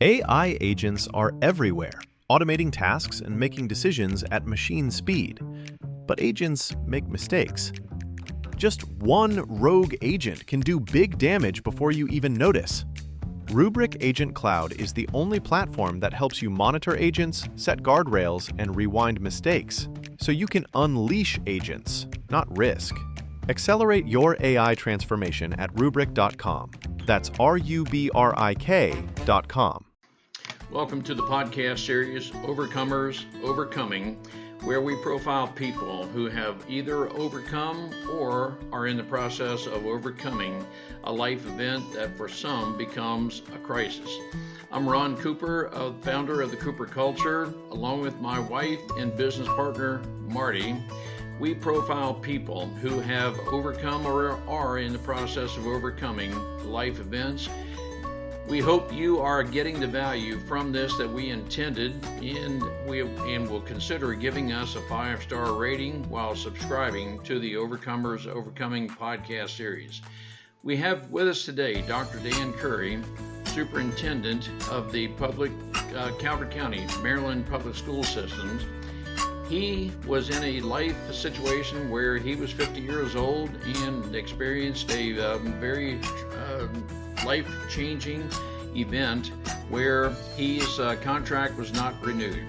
AI agents are everywhere, automating tasks and making decisions at machine speed. But agents make mistakes. Just one rogue agent can do big damage before you even notice. Rubrik Agent Cloud is the only platform that helps you monitor agents, set guardrails, and rewind mistakes, so you can unleash agents, not risk. Accelerate your AI transformation at Rubrik.com. That's RUBRIK.com. Welcome to the podcast series, Overcomers, Overcoming, where we profile people who have either overcome or are in the process of overcoming a life event that for some becomes a crisis. I'm Ron Cooper, founder of the Cooper Culture, along with my wife and business partner, Marty. We profile people who have overcome or are in the process of overcoming life events. We hope you are getting the value from this that we intended, and will consider giving us a 5-star rating while subscribing to the Overcomers Overcoming podcast series. We have with us today Dr. Dan Curry, Superintendent of the Calvert County, Maryland Public School Systems. He was in a life situation where he was 50 years old and experienced a very life-changing event where his contract was not renewed.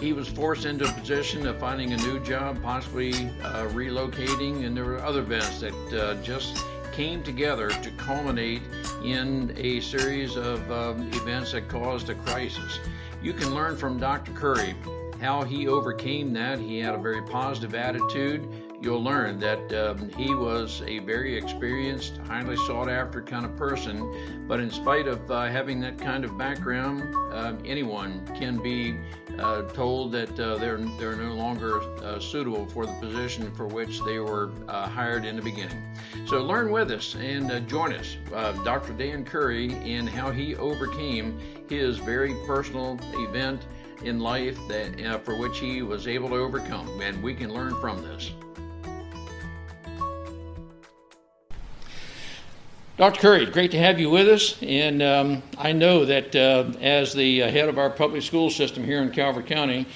He was forced into a position of finding a new job, possibly relocating, and there were other events that just came together to culminate in a series of events that caused a crisis. You can learn from Dr. Curry how he overcame that. He had a very positive attitude. You'll learn that he was a very experienced, highly sought after kind of person, but in spite of having that kind of background, anyone can be told that they're no longer suitable for the position for which they were hired in the beginning. So learn with us and join us, Dr. Dan Curry, in how he overcame his very personal event in life that for which he was able to overcome, and we can learn from this. Dr. Curry, great to have you with us, and I know that as the head of our public school system here in Calvert County,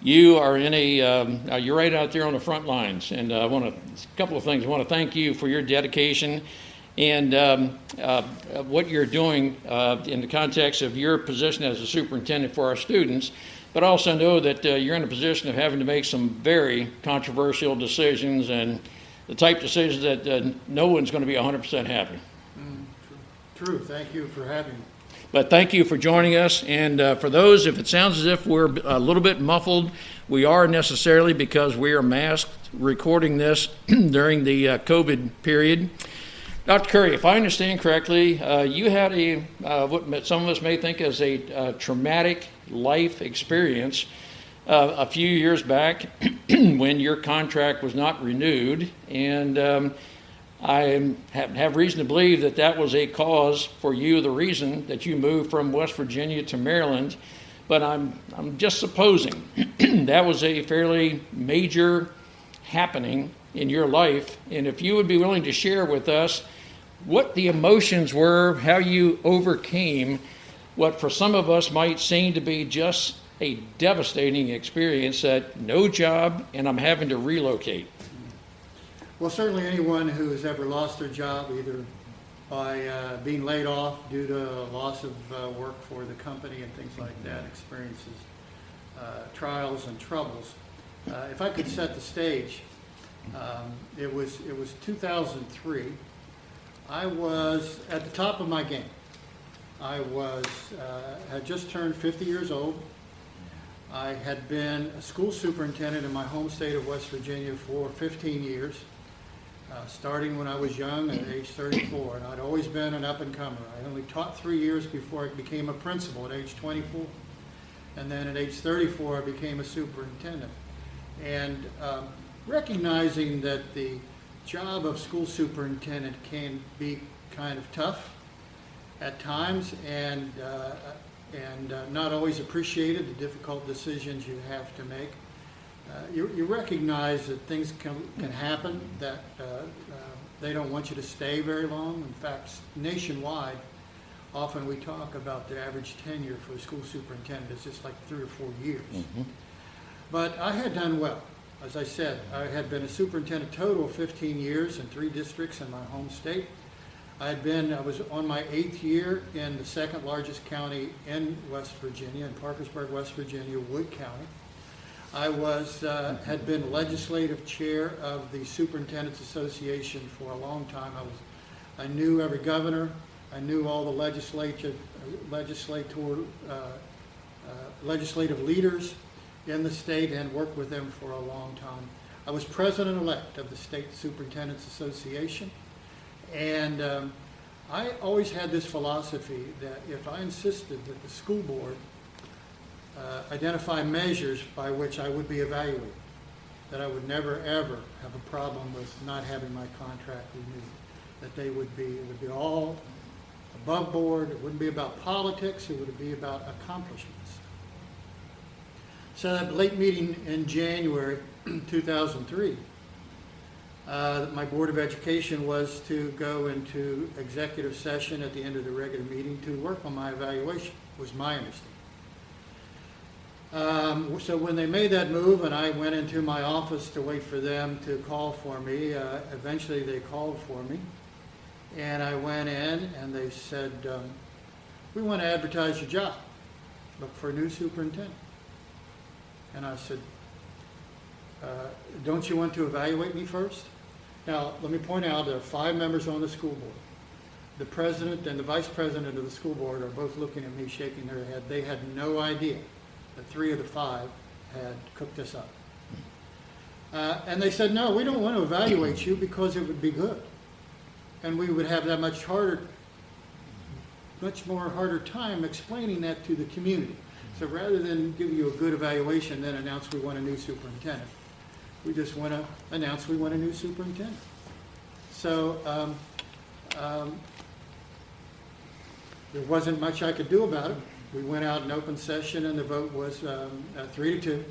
you are you're right out there on the front lines, and a couple of things. I want to thank you for your dedication and what you're doing in the context of your position as a superintendent for our students, but also know that you're in a position of having to make some very controversial decisions, and the type of decisions that no one's going to be 100% happy. True. Thank you for having me. But thank you for joining us. And for those, if it sounds as if we're a little bit muffled, we are necessarily because we are masked recording this during the COVID period. Dr. Curry, if I understand correctly, you had what some of us may think as a traumatic life experience a few years back when your contract was not renewed, and I have reason to believe that was a cause for you, the reason that you moved from West Virginia to Maryland. But I'm just supposing that was a fairly major happening in your life, and if you would be willing to share with us what the emotions were, how you overcame what for some of us might seem to be just a devastating experience, that no job and I'm having to relocate. Well, certainly anyone who has ever lost their job, either by being laid off due to loss of work for the company and things like that, experiences trials and troubles. If I could set the stage, it was 2003. I was at the top of my game. I had just turned 50 years old. I had been a school superintendent in my home state of West Virginia for 15 years. Starting when I was young at age 34, and I'd always been an up-and-comer. I only taught 3 years before I became a principal at age 24, and then at age 34 I became a superintendent. And recognizing that the job of school superintendent can be kind of tough at times, and not always appreciated, the difficult decisions you have to make. You recognize that things can happen, that they don't want you to stay very long. In fact, nationwide, often we talk about the average tenure for a school superintendent is just like 3 or 4 years. But I had done well. As I said, I had been a superintendent total of 15 years in 3 districts in my home state. I was on my 8th year in the 2nd largest county in West Virginia, in Parkersburg, West Virginia, Wood County. I had been legislative chair of the Superintendents Association for a long time. I knew every governor. I knew all the legislative leaders in the state and worked with them for a long time. I was president-elect of the State Superintendents Association, and I always had this philosophy that if I insisted that the school board identify measures by which I would be evaluated, that I would never ever have a problem with not having my contract renewed, that it would be all above board. It wouldn't be about politics, it would be about accomplishments. So that late meeting in January 2003, my Board of Education was to go into executive session at the end of the regular meeting to work on my evaluation, was my understanding. So when they made that move and I went into my office to wait for them to call for me, eventually they called for me. And I went in and they said, we want to advertise your job, look for a new superintendent. And I said, don't you want to evaluate me first? Now, let me point out there are 5 members on the school board. The president and the vice president of the school board are both looking at me, shaking their head. They had no idea that 3 of the 5 had cooked this up. And they said, no, we don't want to evaluate you because it would be good. And we would have that much more harder time explaining that to the community. So rather than give you a good evaluation, then announce we want a new superintendent, we just want to announce we want a new superintendent. So there wasn't much I could do about it. We went out in open session and the vote was 3-2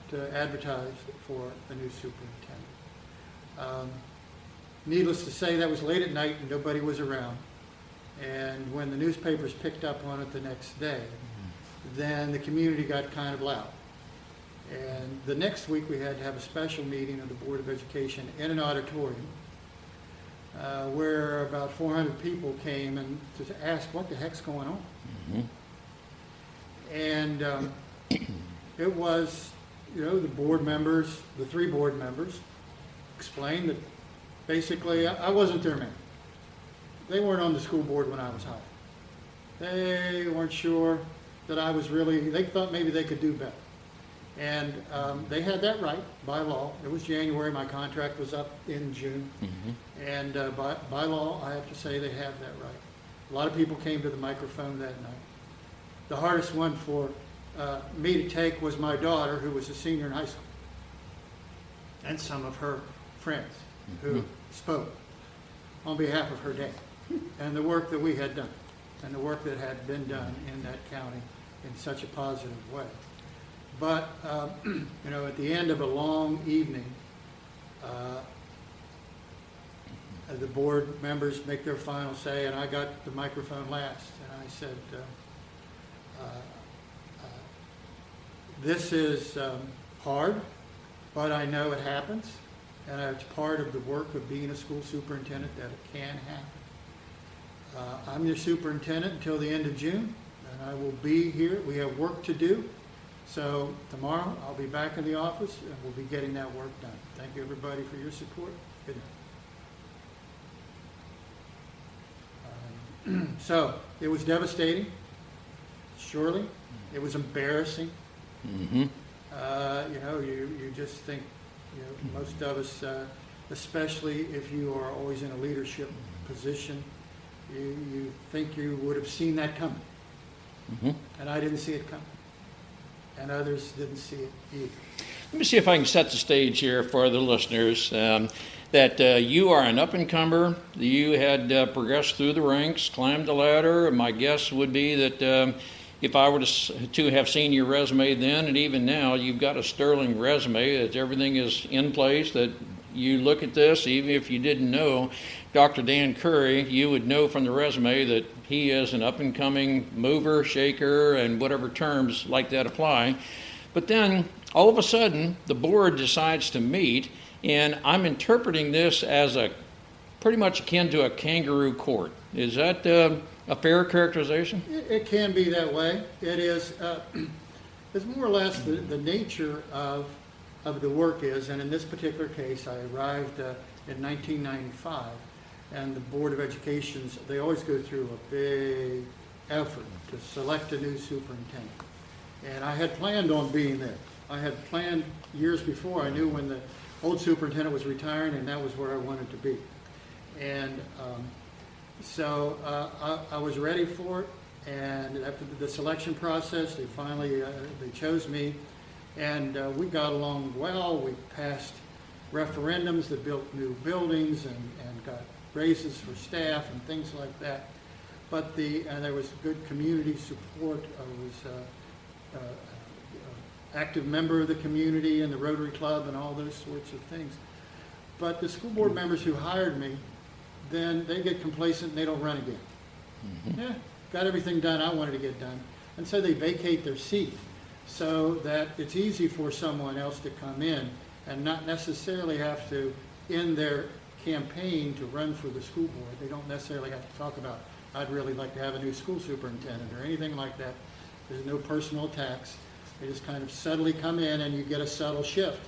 to advertise for a new superintendent. Needless to say, that was late at night and nobody was around. And when the newspapers picked up on it the next day, then the community got kind of loud. And the next week we had to have a special meeting of the Board of Education in an auditorium where about 400 people came and to ask what the heck's going on. And it was, the board members, the 3 board members explained that basically I wasn't their man. They weren't on the school board when I was hired. They weren't sure that I was really, they thought maybe they could do better. And they had that right by law. It was January, my contract was up in June. And by law, I have to say they have that right. A lot of people came to the microphone that night. The hardest one for me to take was my daughter, who was a senior in high school, and some of her friends who spoke on behalf of her dad and the work that we had done and the work that had been done in that county in such a positive way. But, at the end of a long evening, the board members make their final say, and I got the microphone last, and I said, this is hard, but I know it happens, and it's part of the work of being a school superintendent that it can happen. I'm your superintendent until the end of June, and I will be here. We have work to do. So tomorrow I'll be back in the office and we'll be getting that work done. Thank you everybody for your support. Good night. So it was devastating, surely. It was embarrassing. You just think, most of us, especially if you are always in a leadership position, you think you would have seen that coming. And I didn't see it coming. And others didn't see it either. Let me see if I can set the stage here for the listeners. That you are an up-and-comer. You had progressed through the ranks, climbed the ladder. My guess would be that if I were to have seen your resume then and even now, you've got a sterling resume, that everything is in place, that you look at this, even if you didn't know Dr. Dan Curry, you would know from the resume that he is an up-and-coming mover, shaker, and whatever terms like that apply. But then, all of a sudden, the board decides to meet, and I'm interpreting this as a pretty much akin to a kangaroo court. Is that a fair characterization? It can be that way. It is. It's more or less the nature of the work is, and in this particular case, I arrived in 1995, and the Board of Education's, they always go through a big effort to select a new superintendent. And I had planned on being there. I had planned years before. I knew when the old superintendent was retiring, and that was where I wanted to be. And so I was ready for it. And after the selection process, they finally they chose me, and we got along well. We passed referendums that built new buildings and got raises for staff and things like that. But there was good community support. I was active member of the community and the Rotary Club and all those sorts of things. But the school board members who hired me, then they get complacent and they don't run again. Mm-hmm. Yeah, got everything done I wanted to get done. And so they vacate their seat so that it's easy for someone else to come in and not necessarily have to, in their campaign to run for the school board, they don't necessarily have to talk about, I'd really like to have a new school superintendent or anything like that. There's no personal attacks. They just kind of subtly come in, and you get a subtle shift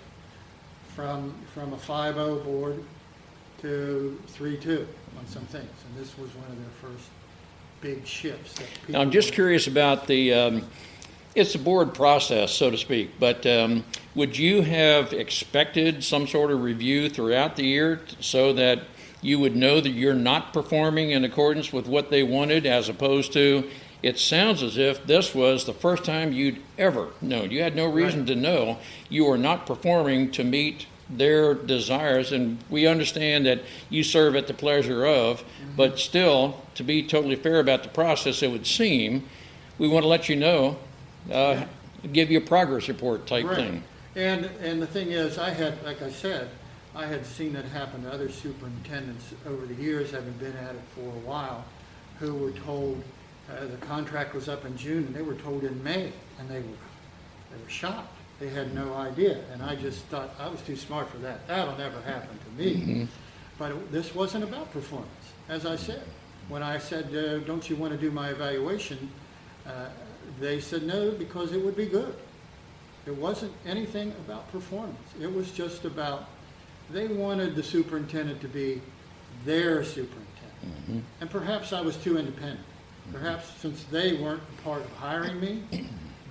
from a 5-0 board to 3-2 on some things. And this was one of their first big shifts. That now, I'm just curious about the, it's a board process, so to speak, but would you have expected some sort of review throughout the year so that you would know that you're not performing in accordance with what they wanted, as opposed to, it sounds as if this was the first time you'd ever known. You had no reason to know you were not performing to meet their desires, and we understand that you serve at the pleasure of, but still, to be totally fair about the process, it would seem, we want to let you know, give you a progress report type thing. And the thing is, I had, like I said, I had seen it happen to other superintendents over the years, having been at it for a while, who were told the contract was up in June, and they were told in May, and they were shocked. They had no idea, and I just thought I was too smart for that. That'll never happen to me. Mm-hmm. But this wasn't about performance. As I said, when I said, don't you want to do my evaluation, they said no, because it would be good. It wasn't anything about performance. It was just about, they wanted the superintendent to be their superintendent. Mm-hmm. And perhaps I was too independent. Perhaps since they weren't part of hiring me,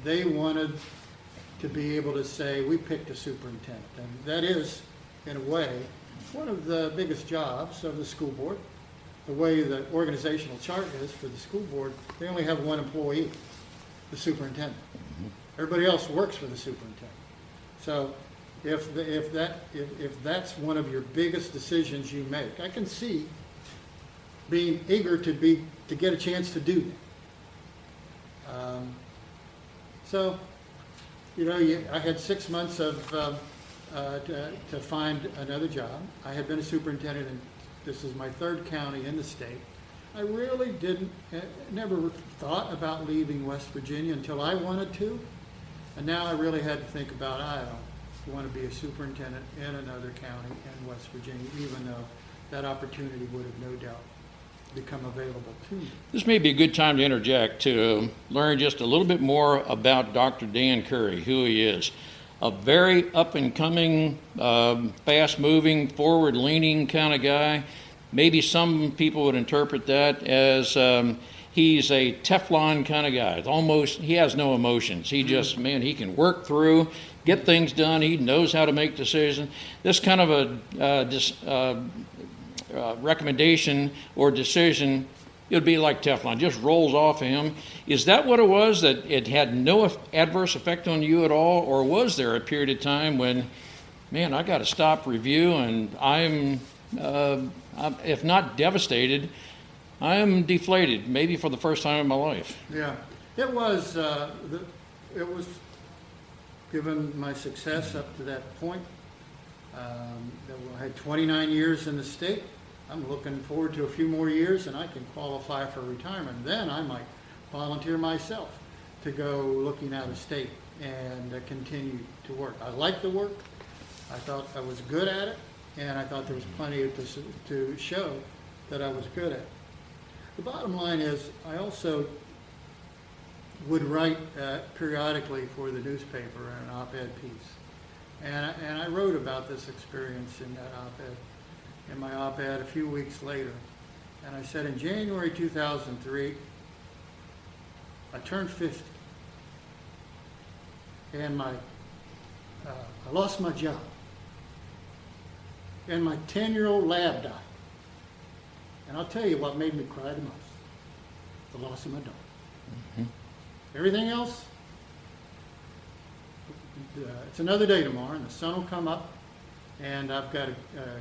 they wanted to be able to say, we picked a superintendent. And that is, in a way, one of the biggest jobs of the school board. The way the organizational chart is for the school board, they only have one employee, the superintendent. Mm-hmm. Everybody else works for the superintendent. So if that's one of your biggest decisions you make, I can see being eager to get a chance to do that. So, I had 6 months to find another job. I had been a superintendent, and this is my third county in the state. I really never thought about leaving West Virginia until I wanted to. And now I really had to think about, I don't want to be a superintendent in another county in West Virginia, even though that opportunity would have no doubt become available to me. This may be a good time to interject to learn just a little bit more about Dr. Dan Curry, who he is. A very up-and-coming, fast-moving, forward-leaning kind of guy. Maybe some people would interpret that as he's a Teflon kind of guy. Almost, he has no emotions. He just, he can work through, get things done. He knows how to make decisions. This kind of a recommendation or decision, it would be like Teflon, just rolls off of him. Is that what it was, that it had no adverse effect on you at all, or was there a period of time when, I got to stop, review, and I'm if not devastated, I am deflated, maybe for the first time in my life? Yeah, it was given my success up to that point, I had 29 years in the state. I'm looking forward to a few more years, and I can qualify for retirement. Then I might volunteer myself to go looking out of state and continue to work. I like the work. I thought I was good at it, and I thought there was plenty to show that I was good at it. The bottom line is I also would write periodically for the newspaper an op-ed piece. And I wrote about this experience in that op-ed, in my op-ed a few weeks later. And I said, in January 2003, I turned 50. And I lost my job. And my 10-year-old lab died. And I'll tell you what made me cry the most: the loss of my dog. Mm-hmm. Everything else, it's another day tomorrow, and the sun will come up, and I've got a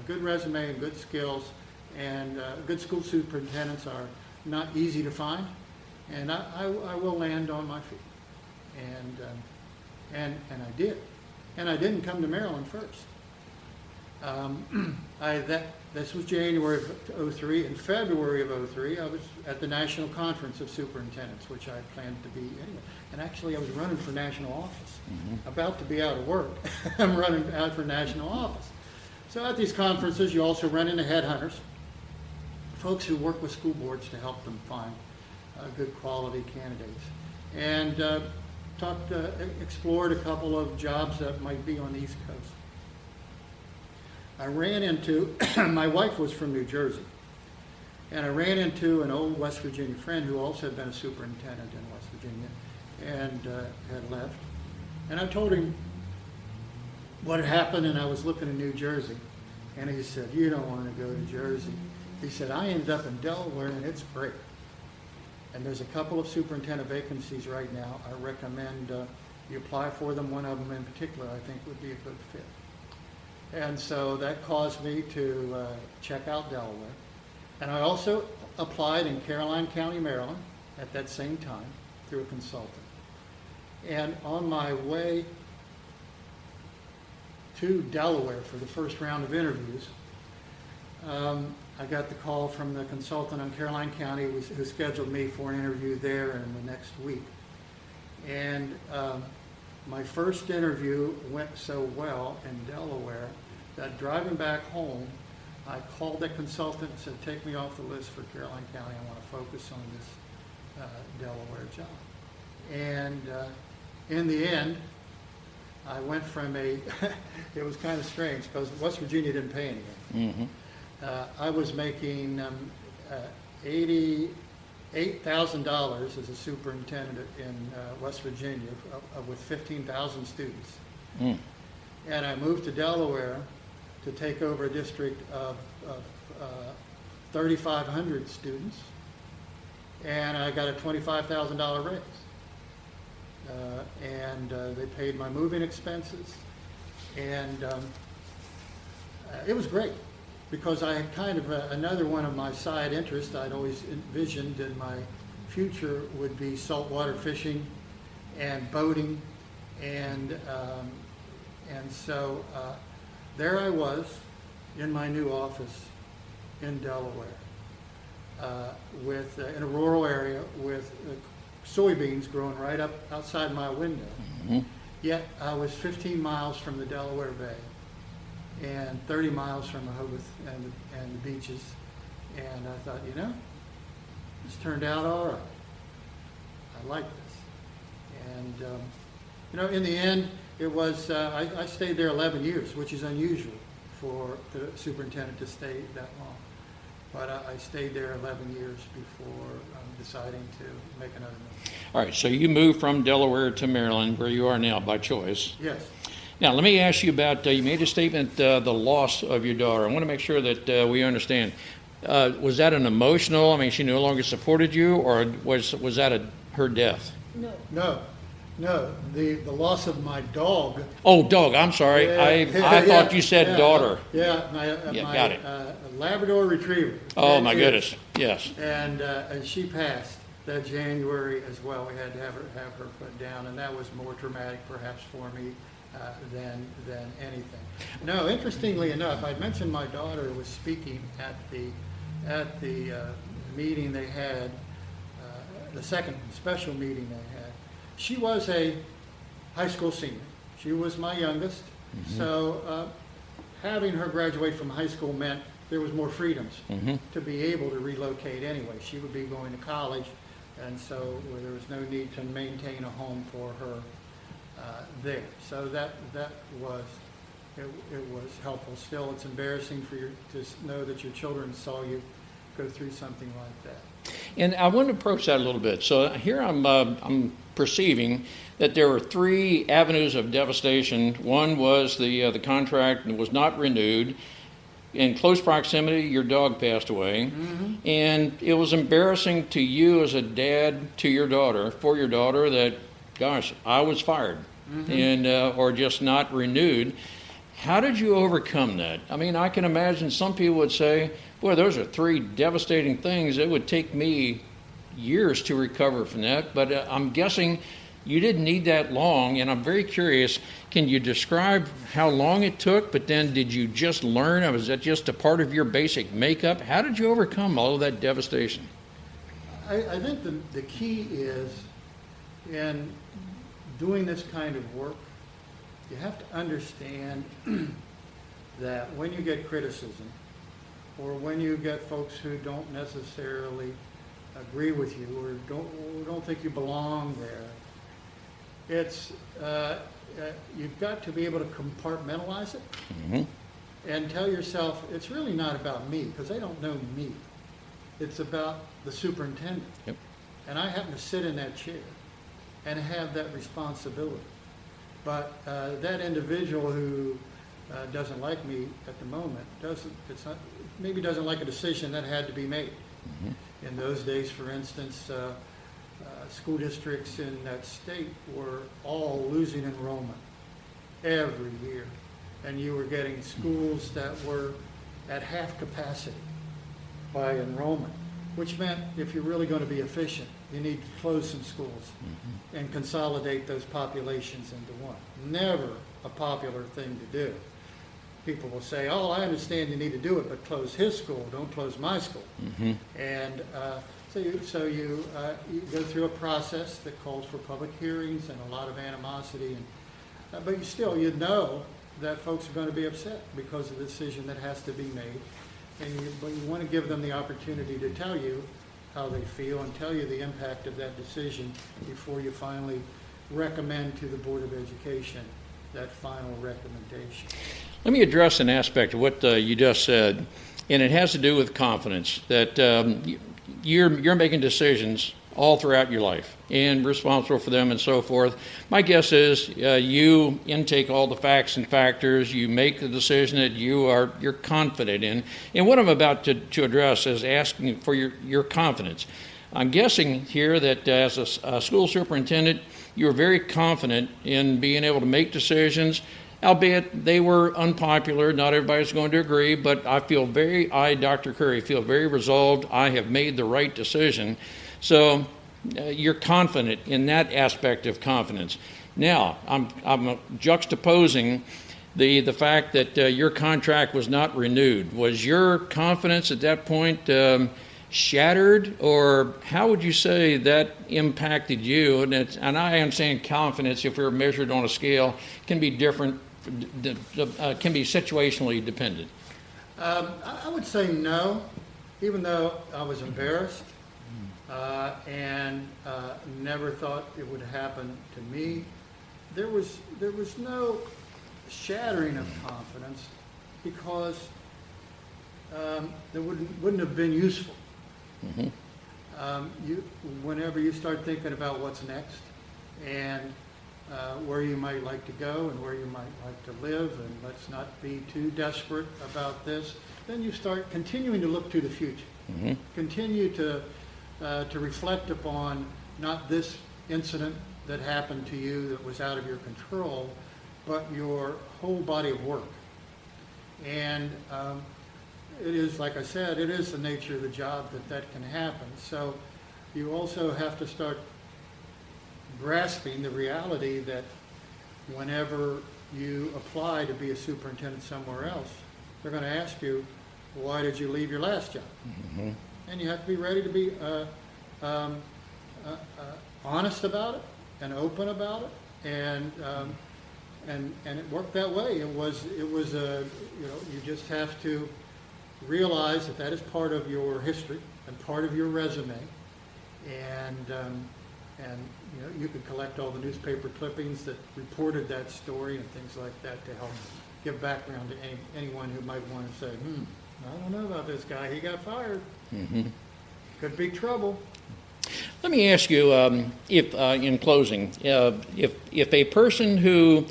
good resume and good skills, and good school superintendents are not easy to find, and I will land on my feet. And I did. And I didn't come to Maryland first. This was January of 2003. In February of 2003, I was at the National Conference of Superintendents, which I planned to be anyway. And actually, I was running for national office. Mm-hmm. About to be out of work. I'm running out for national office. So at these conferences, you also run into headhunters, folks who work with school boards to help them find good quality candidates. And explored a couple of jobs that might be on the East Coast. I ran into, my wife was from New Jersey, and I ran into an old West Virginia friend who also had been a superintendent in West Virginia and had left. And I told him what had happened, and I was looking in New Jersey. And he said, "You don't want to go to Jersey." He said, "I ended up in Delaware, and it's great. And there's a couple of superintendent vacancies right now. I recommend you apply for them. One of them in particular I think would be a good fit." And so that caused me to check out Delaware. And I also applied in Caroline County, Maryland at that same time through a consultant. And on my way to Delaware for the first round of interviews, I got the call from the consultant on Caroline County who scheduled me for an interview there in the next week. And my first interview went so well in Delaware that driving back home, I called the consultant and said, "Take me off the list for Caroline County. I want to focus on this Delaware job." And in the end, I went from it was kind of strange because West Virginia didn't pay anything. Mm-hmm. I was making $88,000 as a superintendent in West Virginia with 15,000 students. Mm. And I moved to Delaware to take over a district of 3,500 students, and I got a $25,000 raise. And they paid my moving expenses, and it was great. Because I had kind of another one of my side interests I'd always envisioned in my future would be saltwater fishing and boating, and so there I was in my new office in Delaware, in a rural area with soybeans growing right up outside my window. Mm-hmm. Yet I was 15 miles from the Delaware Bay and 30 miles from Rehoboth and the beaches. And I thought, this turned out all right. I like this. And, in the end, it was, I stayed there 11 years, which is unusual for the superintendent to stay that long. But I stayed there 11 years before deciding to make another move. All right, so you moved from Delaware to Maryland, where you are now, by choice. Yes. Now, let me ask you about, you made a statement, the loss of your daughter. I want to make sure that we understand. Was that an emotional, she no longer supported you, or was that her death? No, the loss of my dog. Oh, dog, I'm sorry. Yeah, I thought you said daughter. My got it. Labrador retriever. Oh, my goodness, yes. And she passed that January as well. We had to have her put down, and that was more traumatic perhaps for me than anything. No, interestingly enough, I'd mentioned my daughter was speaking at the meeting they had, the second special meeting they had. She was a high school senior. She was my youngest, so having her graduate from high school meant there was more freedoms to be able to relocate anyway. She would be going to college, and so there was no need to maintain a home for her there. So that was, it was helpful. Still, it's embarrassing for you to know that your children saw you go through something like that. And I want to approach that a little bit. So here I'm perceiving that there were 3 avenues of devastation. One was the contract was not renewed. In close proximity, your dog passed away, and it was embarrassing to you as a dad to your daughter, for your daughter, that, gosh, I was fired, and or just not renewed. How did you overcome that? I mean, I can imagine some people would say, boy, those are 3 devastating things. It would take me years to recover from that, but I'm guessing you didn't need that long, and I'm very curious, can you describe how long it took, but then did you just learn, or was that just a part of your basic makeup? How did you overcome all of that devastation? I think the key is, in doing this kind of work, you have to understand that when you get criticism, or when you get folks who don't necessarily agree with you, or don't think you belong there, it's you've got to be able to compartmentalize it and tell yourself it's really not about me, because they don't know me. It's about the superintendent. Yep. And I happen to sit in that chair and have that responsibility. But that individual who doesn't like me at the moment maybe doesn't like a decision that had to be made. In those days, for instance, school districts in that state were all losing enrollment every year, and you were getting schools that were at half capacity by enrollment, which meant if you're really going to be efficient, you need to close some schools and consolidate those populations into one. Never a popular thing to do. People will say, oh, I understand you need to do it, but close his school, don't close my school. And so you go through a process that calls for public hearings and a lot of animosity, and, but you know that folks are going to be upset because of the decision that has to be made, but you want to give them the opportunity to tell you how they feel and tell you the impact of that decision before you finally recommend to the Board of Education that final recommendation. Let me address an aspect of what you just said, and it has to do with confidence, that you're making decisions all throughout your life and responsible for them and so forth. My guess is you intake all the facts and factors, you make the decision that you're confident in. And what I'm about to address is asking for your confidence. I'm guessing here that as a school superintendent, you're very confident in being able to make decisions, albeit they were unpopular. Not everybody's going to agree, but Dr. Curry, feel very resolved. I have made the right decision. So you're confident in that aspect of confidence. Now, I'm juxtaposing the fact that your contract was not renewed. Was your confidence at that point shattered, or how would you say that impacted you? And I am saying confidence, if we're measured on a scale, can be different, can be situationally dependent. I would say no, even though I was embarrassed and never thought it would happen to me. There was no shattering of confidence, because it wouldn't have been useful. Whenever you start thinking about what's next and where you might like to go and where you might like to live, and let's not be too desperate about this, then you start continuing to look to the future. Continue to reflect upon not this incident that happened to you that was out of your control, but your whole body of work. And it is, like I said, it is the nature of the job that can happen. So you also have to start grasping the reality that whenever you apply to be a superintendent somewhere else, they're going to ask you, why did you leave your last job? Mm-hmm. And you have to be ready to be honest about it and open about it, and it worked that way. It was you just have to realize that is part of your history and part of your resume, and you could collect all the newspaper clippings that reported that story and things like that to help give background to anyone who might want to say, I don't know about this guy, he got fired. Mm-hmm. Could be trouble. Let me ask you, if in closing, if a person who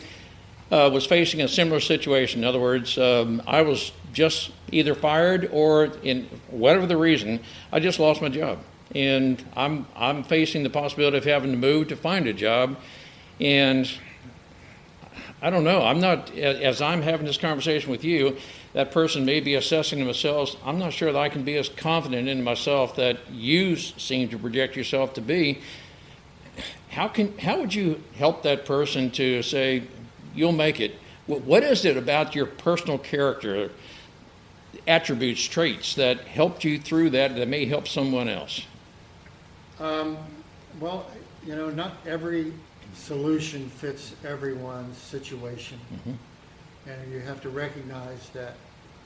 was facing a similar situation, in other words, I was just either fired or, in whatever the reason, I just lost my job, and I'm facing the possibility of having to move to find a job, and I don't know. I'm not, as I'm having this conversation with you, that person may be assessing themselves. I'm not sure that I can be as confident in myself that you seem to project yourself to be. How would you help that person to say, you'll make it? What is it about your personal character, attributes, traits that helped you through that may help someone else? Well, not every solution fits everyone's situation. Mm-hmm. And you have to recognize that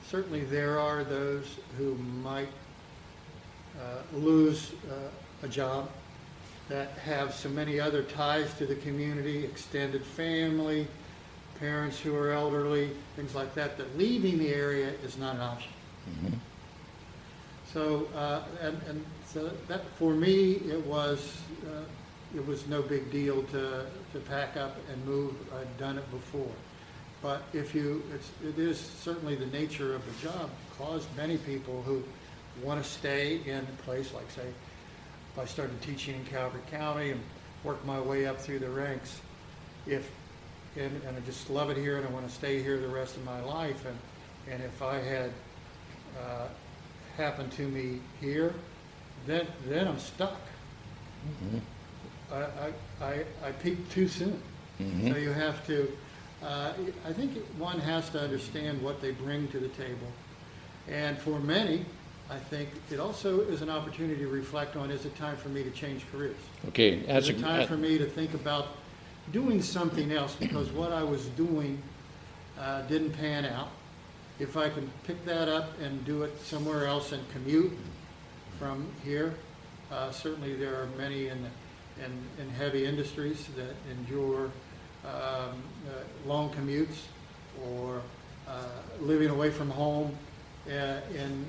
certainly there are those who might lose a job, that have so many other ties to the community, extended family, parents who are elderly, things like that, that leaving the area is not an option. Mm-hmm. So, so that for me, it was no big deal to pack up and move. I'd done it before. But it is certainly the nature of the job caused many people who want to stay in a place like, say, if I started teaching in Calvert County and worked my way up through the ranks, and I just love it here and I want to stay here the rest of my life, and if I had happened to me here, then I'm stuck. Mm-hmm. I peaked too soon. Mm-hmm. So you have to, I think one has to understand what they bring to the table. And for many, I think it also is an opportunity to reflect on, is it time for me to change careers? Okay. Is it time for me to think about doing something else because what I was doing didn't pan out? If I can pick that up and do it somewhere else and commute from here, certainly there are many in heavy industries that endure long commutes, or living away from home in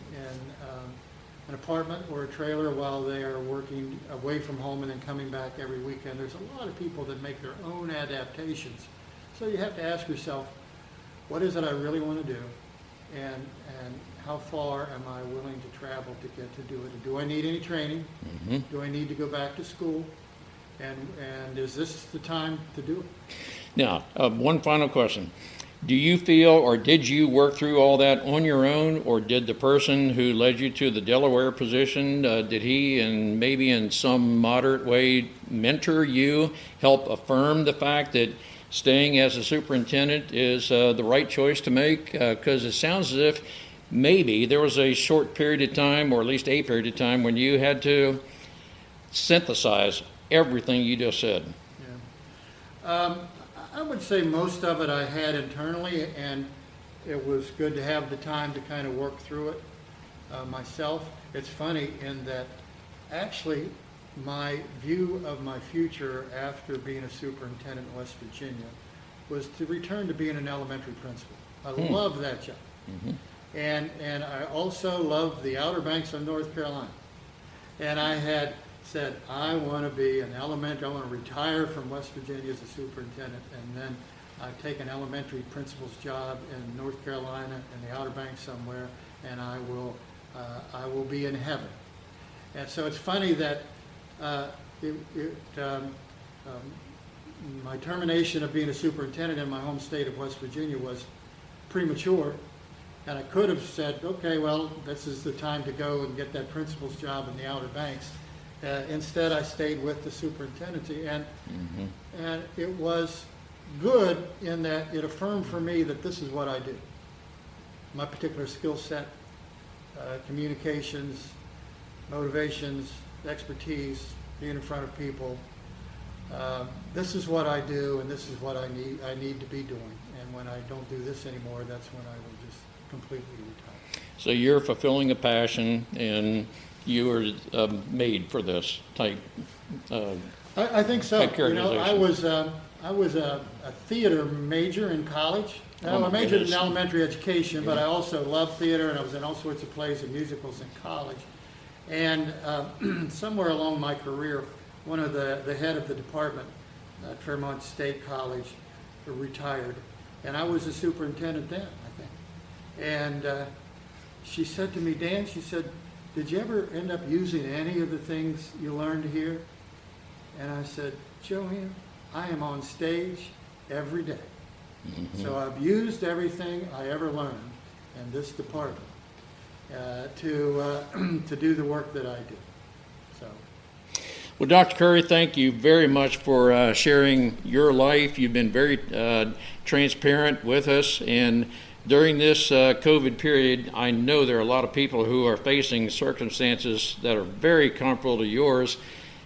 an apartment or a trailer while they are working away from home and then coming back every weekend. There's a lot of people that make their own adaptations. So you have to ask yourself, what is it I really want to do? And how far am I willing to travel to get to do it? Do I need any training? Mm-hmm. Do I need to go back to school? And is this the time to do it? Now, one final question. Do you feel, or did you work through all that on your own, or did the person who led you to the Delaware position, did he, and maybe in some moderate way, mentor you, help affirm the fact that staying as a superintendent is the right choice to make? Because it sounds as if maybe there was a short period of time, or at least a period of time, when you had to synthesize everything you just said. Yeah. I would say most of it I had internally, and it was good to have the time to kind of work through it myself. It's funny in that actually my view of my future after being a superintendent in West Virginia was to return to being an elementary principal. I love that job. Mm-hmm. And I also love the Outer Banks of North Carolina. And I had said, I want to be an elementary, I want to retire from West Virginia as a superintendent, and then take an elementary principal's job in North Carolina in the Outer Banks somewhere, and I will be in heaven. And so it's funny that my termination of being a superintendent in my home state of West Virginia was premature, and I could have said, okay, well, this is the time to go and get that principal's job in the Outer Banks. Instead, I stayed with the superintendency, and it was good in that it affirmed for me that this is what I do. My particular skill set, communications, motivations, expertise, being in front of people. This is what I do, and this is what I need to be doing. And when I don't do this anymore, that's when I will just completely retire. So you're fulfilling a passion, and you are made for this type. I think so. Type characterization. I was a theater major in college. Oh, I majored goodness. in elementary education, but I also loved theater, and I was in all sorts of plays and musicals in college. And somewhere along my career, one of the head of the department at Fairmont State College retired, and I was the superintendent then, I think. And she said to me, Dan, she said, did you ever end up using any of the things you learned here? And I said, Joanne, I am on stage every day. Mm-hmm. So I've used everything I ever learned in this department to do the work that I do. So. Well, Dr. Curry, thank you very much for sharing your life. You've been very transparent with us, and during this COVID period, I know there are a lot of people who are facing circumstances that are very comparable to yours.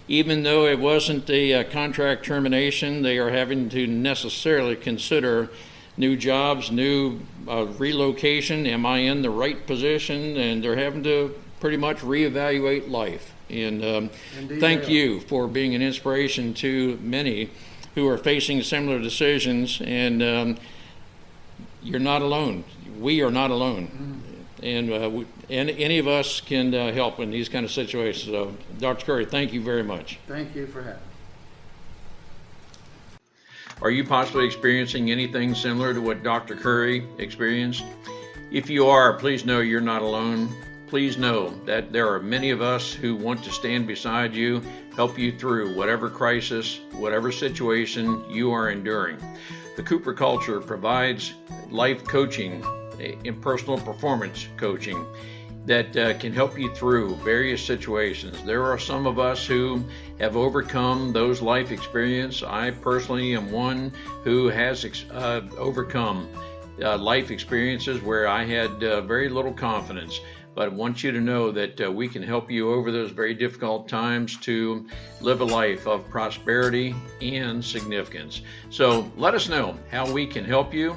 Even though it wasn't a contract termination, they are having to necessarily consider new jobs, new relocation. Am I in the right position? And they're having to pretty much reevaluate life. And thank you for being an inspiration to many who are facing similar decisions. And you're not alone. We are not alone. Mm-hmm. And any of us can help in these kind of situations. So, Dr. Curry, thank you very much. Thank you for having me. Are you possibly experiencing anything similar to what Dr. Curry experienced? If you are, please know you're not alone. Please know that there are many of us who want to stand beside you, help you through whatever crisis, whatever situation you are enduring. The Cooper culture provides life coaching and personal performance coaching that can help you through various situations. There are some of us who have overcome those life experiences. I personally am one who has overcome life experiences where I had very little confidence. But I want you to know that we can help you over those very difficult times to live a life of prosperity and significance. So let us know how we can help you.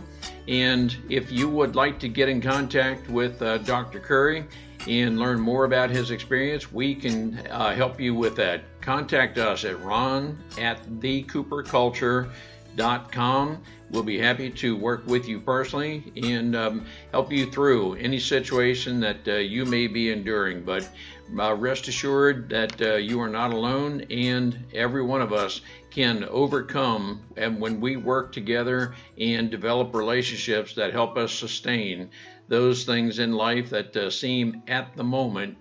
And if you would like to get in contact with Dr. Curry and learn more about his experience, we can help you with that. Contact us at ron@thecooperculture.com. We'll be happy to work with you personally and help you through any situation that you may be enduring. But rest assured that you are not alone, and every one of us can overcome, and when we work together and develop relationships that help us sustain those things in life that seem at the moment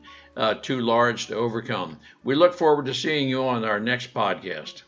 too large to overcome. We look forward to seeing you on our next podcast.